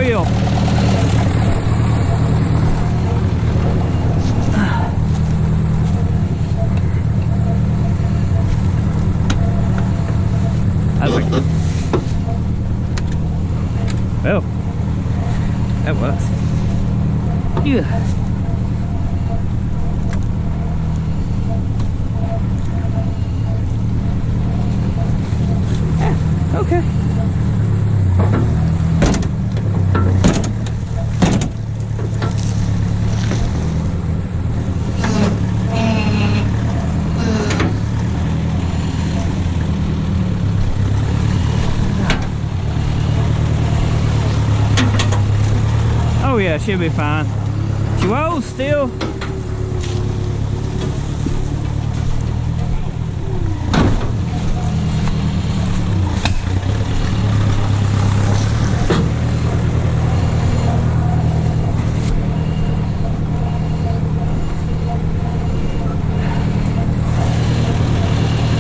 wheel. Oh, that works. Yeah. Okay. Oh yeah, she'll be fine. She rolls still.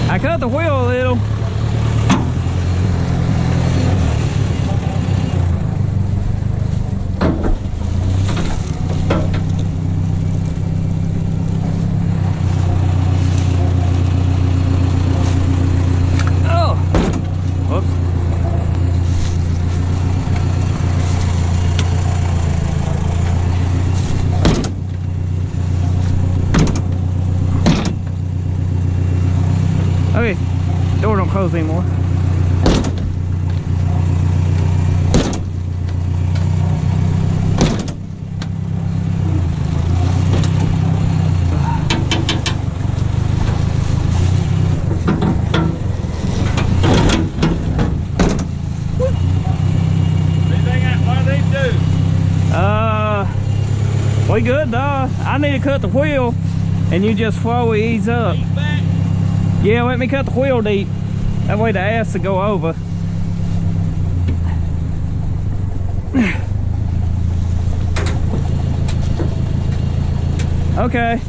I cut the wheel a little. Okay, door don't close anymore. We good, dog. I need to cut the wheel, and you just slowly ease up. Yeah, let me cut the wheel deep. That way the ass will go over. Okay.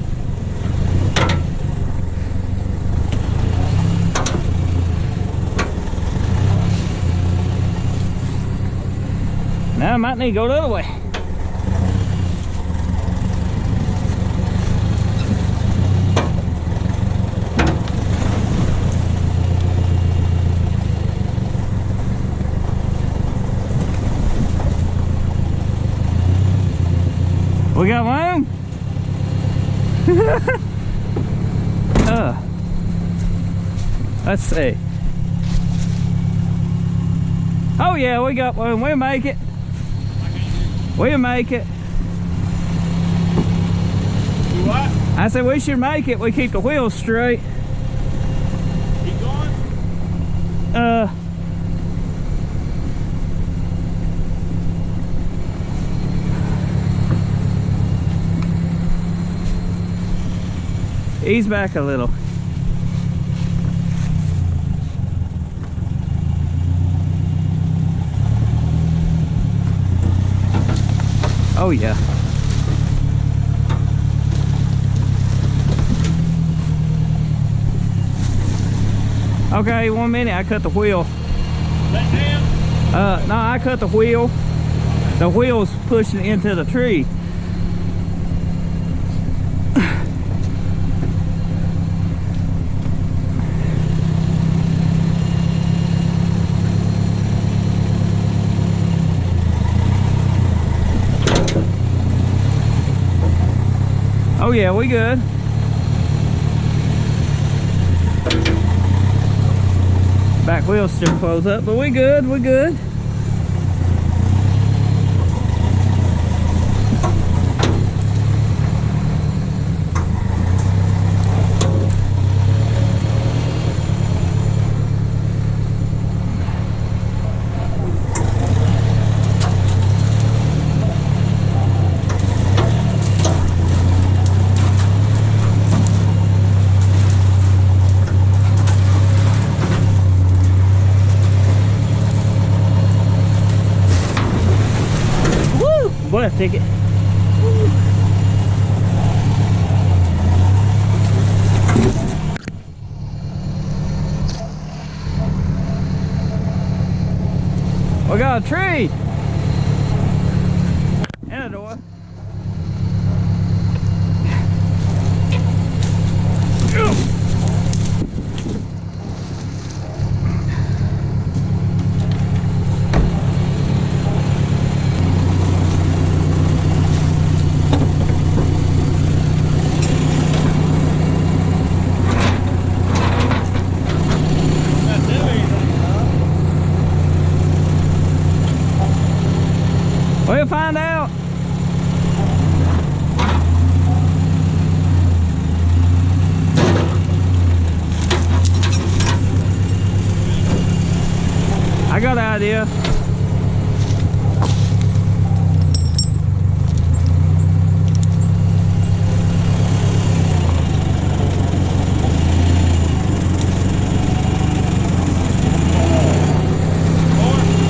Now I might need to go the other way. We got room? Let's see. Oh yeah, we got room. We'll make it. We'll make it. You what? I said we should make it. We keep the wheels straight. Keep going? Ease back a little. Oh yeah. Okay, 1 minute. I cut the wheel. Let down? No, I cut the wheel. The wheel's pushing into the tree. Oh yeah, we good. Back wheel still close up, but we good, we good. Bus ticket. We got a tree. We'll find out. I got an idea.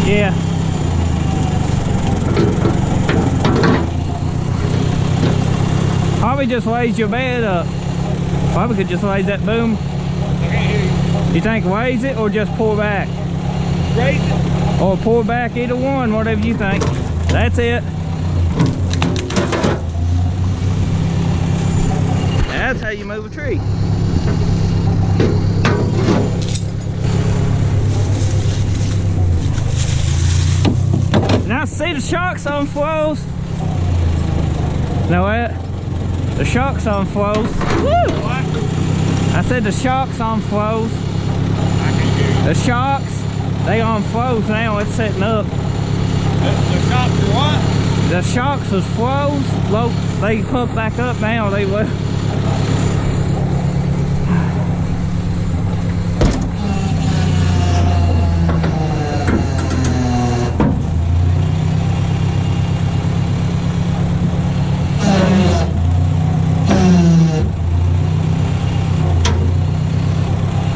Yeah. Probably just raise your bed up. Probably could just raise that boom. You think raise it or just pull back? Raise it. Or pull back, either one, whatever you think. That's it. That's how you move a tree. Now see the shocks on flows? Know what? The shocks on flows. Woo! What? I said the shocks on flows. I can hear you. The shocks, they on flows now, it's setting up. The shops are what? The shocks was flows, low, they hook back up now, they will.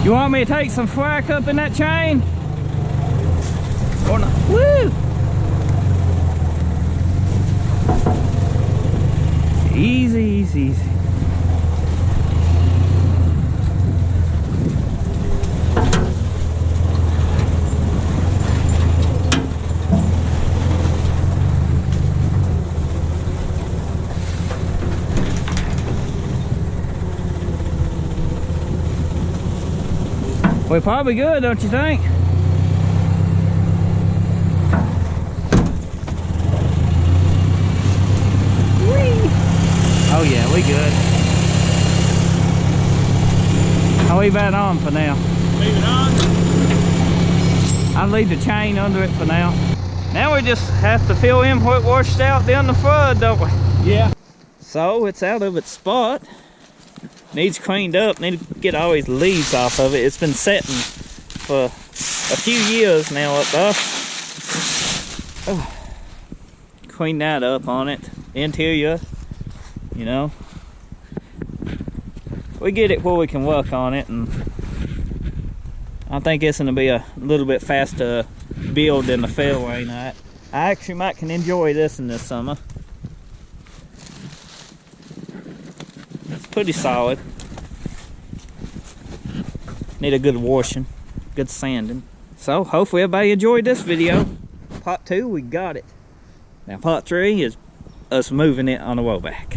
You want me to take some flack up in that chain? Or not? Woo! Easy, easy, easy. We're probably good, don't you think? Whee! Oh yeah, we good. I'll leave that on for now. Leave it on. I'll leave the chain under it for now. Now we just have to fill in what washed out down the flood, don't we? Yeah. So it's out of its spot. Needs cleaned up. Need to get all these leaves off of it. It's been setting for a few years now up there. Oh. Clean that up on it. Interior, you know. We get it where we can work on it, and I think it's gonna be a little bit faster build than the fairway night. I actually might can enjoy this in this summer. It's pretty solid. Need a good washing, good sanding. So hopefully everybody enjoyed this video. Part 2, we got it. Now part 3 is us moving it on the way back.